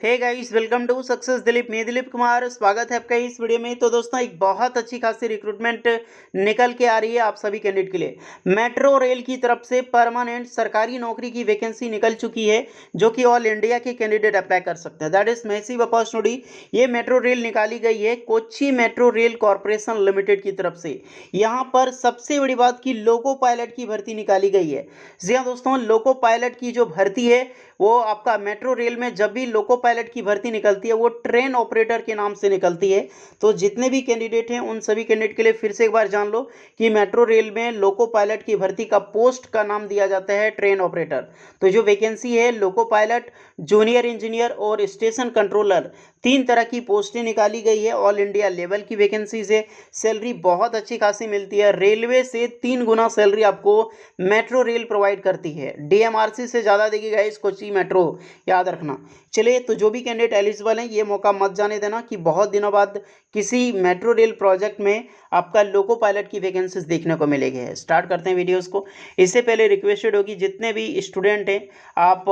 Hey guys, welcome to success Dilip. मैं दिलीप कुमार, स्वागत है आपका इस वीडियो में। तो दोस्तों, एक बहुत अच्छी खासी रिक्रूटमेंट निकल के आ रही है आप सभी कैंडिडेट के लिए। मेट्रो रेल की तरफ से परमानेंट सरकारी नौकरी की वैकेंसी निकल चुकी है, जो कि ऑल इंडिया के कैंडिडेट अप्लाई कर सकते हैं। That is massive opportunity. ये मेट्रो रेल निकाली गई है Kochi metro rail corporation limited की तरफ से। यहाँ पर सबसे बड़ी बात की लोको पायलट की भर्ती निकाली गई है। जी हाँ दोस्तों, लोको पायलट की जो भर्ती है वो आपका मेट्रो रेल में जब भी लोको पायलट की भर्ती निकलती है वो ट्रेन ऑपरेटर के नाम से निकलती है। तो जितने भी कैंडिडेट हैं उन सभी कैंडिडेट के लिए फिर से एक बार जान लो कि मेट्रो रेल में लोको पायलट की भर्ती का पोस्ट का नाम दिया जाता है ट्रेन ऑपरेटर। तो जो वैकेंसी है लोको पायलट, जूनियर इंजीनियर और स्टेशन कंट्रोलर, तीन तरह की पोस्टें निकाली गई है। ऑल इंडिया लेवल की वैकेंसीज है। सैलरी बहुत अच्छी खासी मिलती है। रेलवे से 3 गुना सैलरी आपको मेट्रो रेल प्रोवाइड करती है। डीएमआरसी से ज़्यादा देगी गाइस कोच्चि मेट्रो, याद रखना। चलिए, तो जो भी कैंडिडेट एलिजिबल हैं ये मौका मत जाने देना कि बहुत दिनों बाद किसी मेट्रो रेल प्रोजेक्ट में आपका लोको पायलट की वैकेंसीज देखने को मिलेगी। है स्टार्ट करते हैं वीडियोस को। इससे पहले रिक्वेस्टेड होगी जितने भी स्टूडेंट हैं, आप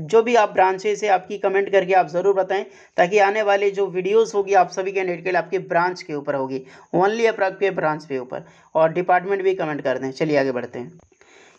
जो भी आप ब्रांचेस है आपकी कमेंट करके आप ज़रूर बताएं, ताकि आने वाले जो वीडियोस होगी आप सभी कैंडिडेट के लिए आपके ब्रांच के ऊपर होगी, ओनली आपके ब्रांच के ऊपर, और डिपार्टमेंट भी कमेंट कर दें। चलिए आगे बढ़ते हैं।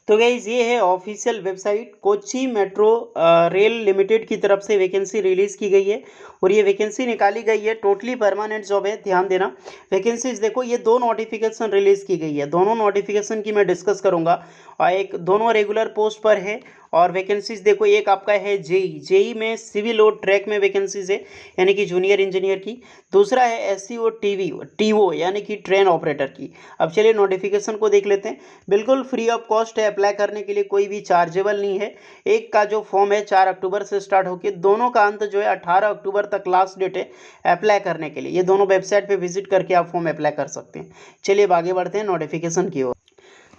तो गाइज, ये है official website. Kochi metro rail limited की तरफ से वैकेंसी रिलीज़ की गई है और ये वैकेंसी निकाली गई है। टोटली परमानेंट जॉब है, ध्यान देना। वैकेंसीज देखो, ये दो नोटिफिकेशन रिलीज़ की गई है। दोनों नोटिफिकेशन की मैं डिस्कस करूंगा। और एक दोनों रेगुलर पोस्ट पर है। और वैकेंसीज देखो, एक आपका है जेई में सिविल और ट्रैक में वैकेंसीज है, यानी कि जूनियर इंजीनियर की। दूसरा है एससी और टीओ यानी कि ट्रेन ऑपरेटर की। अब चलिए नोटिफिकेशन को देख लेते हैं। बिल्कुल फ्री ऑफ कॉस्ट है, अप्लाई करने के लिए कोई भी चार्जेबल नहीं है। एक का जो फॉर्म है 4 अक्टूबर से स्टार्ट होकर दोनों का अंत जो है 18 अक्टूबर तक लास्ट डेट है अप्लाई करने के लिए। ये दोनों वेबसाइट पे विजिट करके आप फॉर्म अप्लाई कर सकते हैं। चलिए अब आगे बढ़ते हैं नोटिफिकेशन की ओर।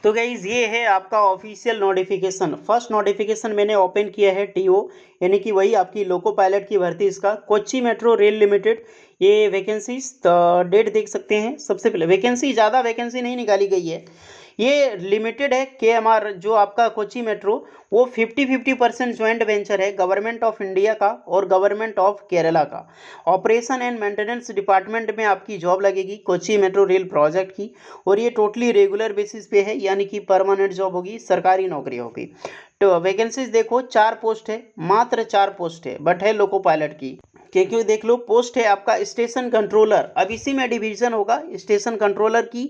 तो गाइज, ये है आपका ऑफिशियल नोटिफिकेशन। फर्स्ट नोटिफिकेशन मैंने ओपन किया है टीओ, यानी कि वही आपकी लोको पायलट की भर्ती। इसका कोच्चि मेट्रो रेल लिमिटेड, ये वैकेंसीज डेट देख सकते हैं। सबसे पहले वैकेंसी, ज़्यादा वैकेंसी नहीं निकाली गई है, ये लिमिटेड है। केएमआर जो आपका कोच्चि मेट्रो, वो 50-50% ज्वाइंट वेंचर है गवर्नमेंट ऑफ इंडिया का और गवर्नमेंट ऑफ केरला का। ऑपरेशन एंड मेंटेनेंस डिपार्टमेंट में आपकी जॉब लगेगी कोच्चि मेट्रो रेल प्रोजेक्ट की। और ये टोटली रेगुलर बेसिस पे है, यानी कि परमानेंट जॉब होगी, सरकारी नौकरी होगी। तो वैकेंसीज देखो, 4 पोस्ट है, मात्र 4 पोस्ट है, बट है लोको पायलट की। क्योंकि देख लो, पोस्ट है आपका स्टेशन कंट्रोलर। अब इसी में डिवीजन होगा स्टेशन कंट्रोलर की।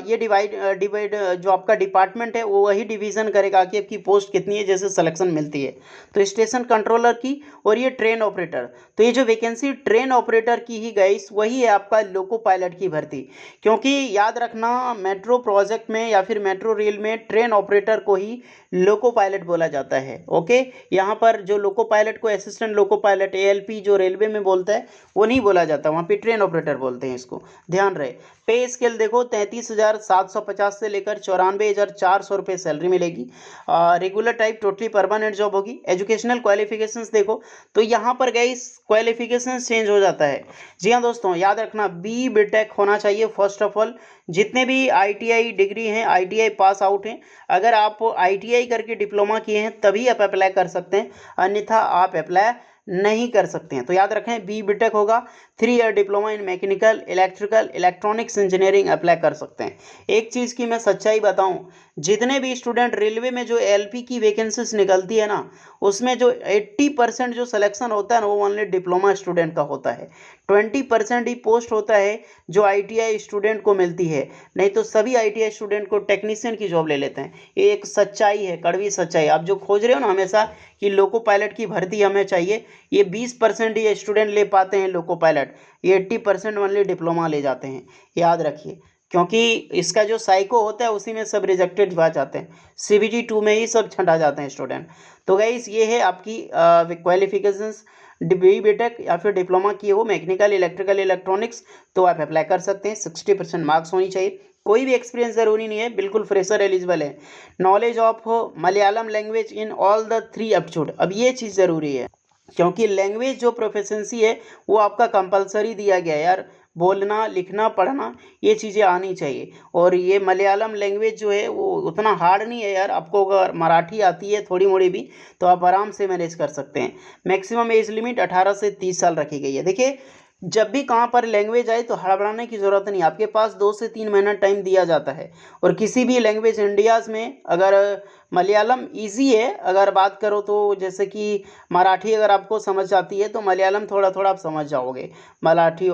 ये डिवाइड जो आपका डिपार्टमेंट है वो वही डिवीजन करेगा कि आपकी पोस्ट कितनी है, जैसे सिलेक्शन मिलती है। तो स्टेशन कंट्रोलर की और ये ट्रेन ऑपरेटर। तो ये जो वैकेंसी ट्रेन ऑपरेटर की ही गाइस, वही है आपका लोको पायलट की भर्ती। क्योंकि याद रखना, मेट्रो प्रोजेक्ट में या फिर मेट्रो रेल में ट्रेन ऑपरेटर को ही लोको पायलट बोला जाता है। ओके, यहाँ पर जो लोको पायलट को असिस्टेंट लोको पायलट एएलपी जो रेलवे में बोलता है वो नहीं बोला जाता, वहाँ पे ट्रेन ऑपरेटर बोलते हैं, इसको ध्यान रहे। पे स्केल देखो, 33,750 से लेकर 94,400 रुपये सैलरी मिलेगी। Regular type, totally permanent job होगी। एजुकेशनल क्वालिफिकेशंस देखो, तो यहाँ पर गाइस क्वालिफिकेशन चेंज हो जाता है। जी हाँ दोस्तों, याद रखना, BTech होना चाहिए फर्स्ट ऑफ ऑल। जितने भी ITI डिग्री हैं, ITI पास आउट हैं। अगर आप ITI करके डिप्लोमा किए हैं तभी आप अप्लाई कर सकते हैं, अन्यथा आप अप्लाई नहीं कर सकते हैं। तो याद रखें, BTech होगा। 3 year diploma in mechanical, electrical, electronics engineering apply कर सकते हैं। एक चीज़ की मैं सच्चाई बताऊं, जितने भी स्टूडेंट रेलवे में जो LP की वैकेंसीज निकलती है ना, उसमें जो 80% जो सिलेक्शन होता है ना, वो ओनली डिप्लोमा स्टूडेंट का होता है। 20% ही पोस्ट होता है जो ITI स्टूडेंट को मिलती है। नहीं तो सभी ITI स्टूडेंट को टेक्नीशियन की जॉब ले लेते हैं। ये एक सच्चाई है, कड़वी सच्चाई। आप जो खोज रहे हो ना हमेशा कि लोको पायलट की भर्ती हमें चाहिए, ये 20% ही स्टूडेंट ले पाते हैं लोको पायलट, ये 80% ओनली डिप्लोमा ले जाते हैं, याद रखिए। क्योंकि इसका जो साइको होता है उसी में सब रिजेक्टेड आ जाते हैं, CBT 2 में ही सब छंटा जाते हैं स्टूडेंट। तो गाइस, ये है आपकी क्वालिफिकेशंस। BTech या फिर डिप्लोमा किए हो मैकेनिकल, इलेक्ट्रिकल, इलेक्ट्रॉनिक्स, तो आप अप्लाई कर सकते हैं। 60% मार्क्स होनी चाहिए। कोई भी एक्सपीरियंस ज़रूरी नहीं है, बिल्कुल फ्रेशर एलिजिबल है। Knowledge of Malayalam language in all the 3 aptitude, अब ये चीज़ ज़रूरी है, क्योंकि लैंग्वेज जो प्रोफिशिएंसी है वो आपका कंपलसरी दिया गया है यार। बोलना, लिखना, पढ़ना ये चीज़ें आनी चाहिए। और ये मलयालम लैंग्वेज जो है वो उतना हार्ड नहीं है यार, आपको अगर मराठी आती है थोड़ी मोड़ी भी तो आप आराम से मैनेज कर सकते हैं। मैक्सिमम एज लिमिट 18 से 30 साल रखी गई है। देखिए, जब भी कहाँ पर लैंग्वेज आए तो हड़बड़ाने की ज़रूरत नहीं, आपके पास 2 से 3 महीना टाइम दिया जाता है। और किसी भी लैंग्वेज इंडियाज़ में अगर मलयालम ईज़ी है, अगर बात करो तो जैसे कि मराठी अगर आपको समझ आती है तो मलयालम थोड़ा-थोड़ा आप समझ जाओगे। मराठी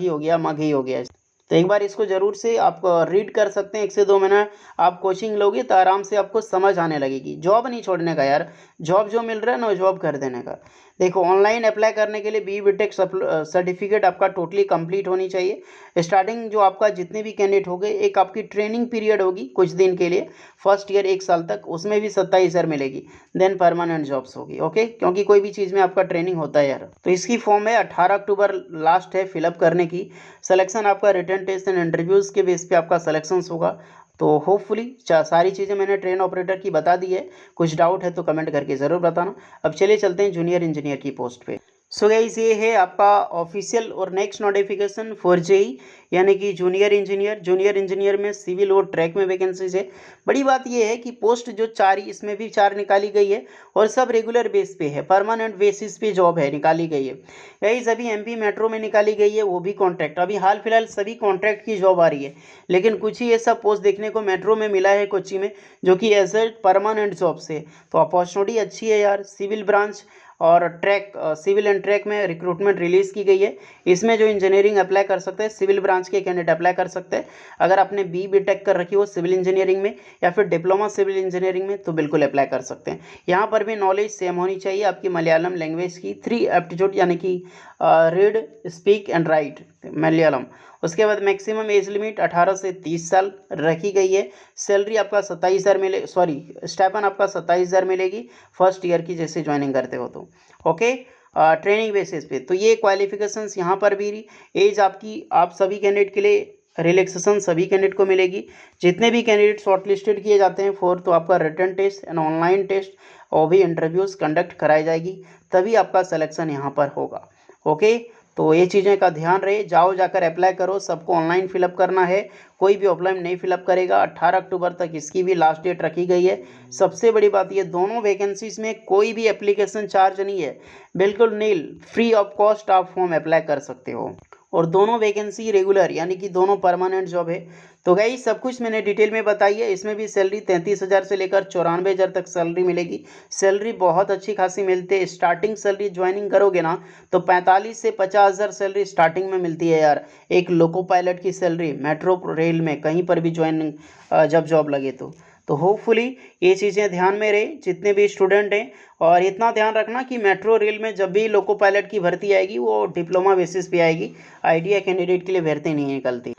हो गया, मगही हो गया। तो एक बार इसको ज़रूर से आप रीड कर सकते हैं, 1 से 2 महीना आप कोचिंग लोगे तो आराम से आपको समझ आने लगेगी। जॉब नहीं छोड़ने का यार, जॉब जो मिल रहा है ना जॉब कर देने का। देखो, ऑनलाइन अप्लाई करने के लिए बी.टेक सर्टिफिकेट आपका टोटली कंप्लीट होनी चाहिए। स्टार्टिंग जो आपका जितने भी कैंडिडेट हो गए, एक आपकी ट्रेनिंग पीरियड होगी कुछ दिन के लिए, फर्स्ट ईयर 1 साल तक, उसमें भी 27,000 मिलेगी। देन परमानेंट जॉब्स होगी, ओके, क्योंकि कोई भी चीज़ में आपका ट्रेनिंग होता है यार। तो इसकी फॉर्म है 18 अक्टूबर लास्ट है फिलअप करने की। सिलेक्शन आपका रिटर्न टेस्ट एंड इंटरव्यूज़ के बेस पे आपका सिलेक्शन होगा। तो होपफुली सारी चीज़ें मैंने ट्रेन ऑपरेटर की बता दी है। कुछ डाउट है तो कमेंट करके ज़रूर बताना। अब चलिए चलते हैं जूनियर इंजीनियर की पोस्ट पे। सो गाइस, ये है आपका ऑफिशियल और नेक्स्ट नोटिफिकेशन फॉर जेई यानी कि जूनियर इंजीनियर में सिविल और ट्रैक में वैकेंसीज है। बड़ी बात ये है कि पोस्ट जो 4 इसमें भी 4 निकाली गई है और सब रेगुलर बेस पे है, परमानेंट बेसिस पे जॉब है निकाली गई है। गाइस, अभी एमपी मेट्रो में निकाली गई है, वो भी कॉन्ट्रैक्ट। अभी हाल फिलहाल सभी कॉन्ट्रैक्ट की जॉब आ रही है, लेकिन कुछ ही ऐसा पोस्ट देखने को मेट्रो में मिला है कोच्चि में जो कि एज ए परमानेंट जॉब से। तो अपॉर्चुनिटी अच्छी है यार। सिविल ब्रांच और ट्रैक, सिविल एंड ट्रैक में रिक्रूटमेंट रिलीज़ की गई है। इसमें जो इंजीनियरिंग अप्लाई कर सकते हैं, सिविल ब्रांच के कैंडिडेट अप्लाई कर सकते हैं। अगर आपने बी.टेक कर रखी हो सिविल इंजीनियरिंग में या फिर डिप्लोमा सिविल इंजीनियरिंग में तो बिल्कुल अप्लाई कर सकते हैं। यहाँ पर भी नॉलेज सेम होनी चाहिए आपकी मलयालम लैंग्वेज की 3 एप्टीट्यूड यानी कि read, speak and right Malayalam. उसके बाद मैक्सिमम एज लिमिट 18 से 30 साल रखी गई है। सैलरी आपका 27,000 मिले, सॉरी स्टाइपेंड आपका 27,000 मिलेगी फर्स्ट ईयर की जैसे ज्वाइनिंग करते हो तो, ओके, ट्रेनिंग बेसिस पे। तो ये क्वालिफिकेशंस यहाँ पर भी, एज आपकी, आप सभी कैंडिडेट के लिए रिलैक्सेशन सभी कैंडिडेट को मिलेगी। जितने भी कैंडिडेट शॉर्टलिस्टेड किए जाते हैं फॉर, तो आपका return test and online test और भी इंटरव्यूज़ कंडक्ट कराई जाएगी, तभी आपका सिलेक्शन यहाँ पर होगा, ओके। तो ये चीज़ें का ध्यान रहे, जाकर अप्लाई करो। सबको ऑनलाइन फिलअप करना है, कोई भी ऑफलाइन नहीं फिलअप करेगा। 18 अक्टूबर तक इसकी भी लास्ट डेट रखी गई है। सबसे बड़ी बात ये, दोनों वैकेंसीज में कोई भी एप्लीकेशन चार्ज नहीं है, बिल्कुल नील, फ्री ऑफ कॉस्ट आप फॉर्म अप्लाई कर सकते हो। और दोनों वैकेंसी रेगुलर यानी कि दोनों परमानेंट जॉब है। तो गाइस, सब कुछ मैंने डिटेल में बताई है। इसमें भी सैलरी 33,000 से लेकर 94,000 तक सैलरी मिलेगी। सैलरी बहुत अच्छी खासी मिलती है। स्टार्टिंग सैलरी ज्वाइनिंग करोगे ना तो 45 से 50,000 सैलरी स्टार्टिंग में मिलती है यार। एक लोको पायलट की सैलरी मेट्रो रेल में कहीं पर भी ज्वाइनिंग जब जॉब लगे तो होपफुली ये चीज़ें ध्यान में रहे जितने भी स्टूडेंट हैं। और इतना ध्यान रखना कि मेट्रो रेल में जब भी लोको पायलट की भर्ती आएगी वो डिप्लोमा बेसिस पे आएगी, आईटीआई कैंडिडेट के लिए भर्ती नहीं निकलती।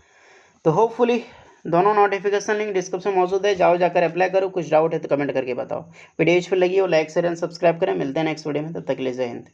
तो होपफुली दोनों नोटिफिकेशन लिंक डिस्क्रिप्शन में मौजूद है, जाकर अप्लाई करो। कुछ डाउट है तो कमेंट करके बताओ। वीडियो यूजफुल लगी हो लाइक शेयर एंड सब्सक्राइब करें। मिलते हैं नेक्स्ट वीडियो में, तब तक के लिए जय हिंद।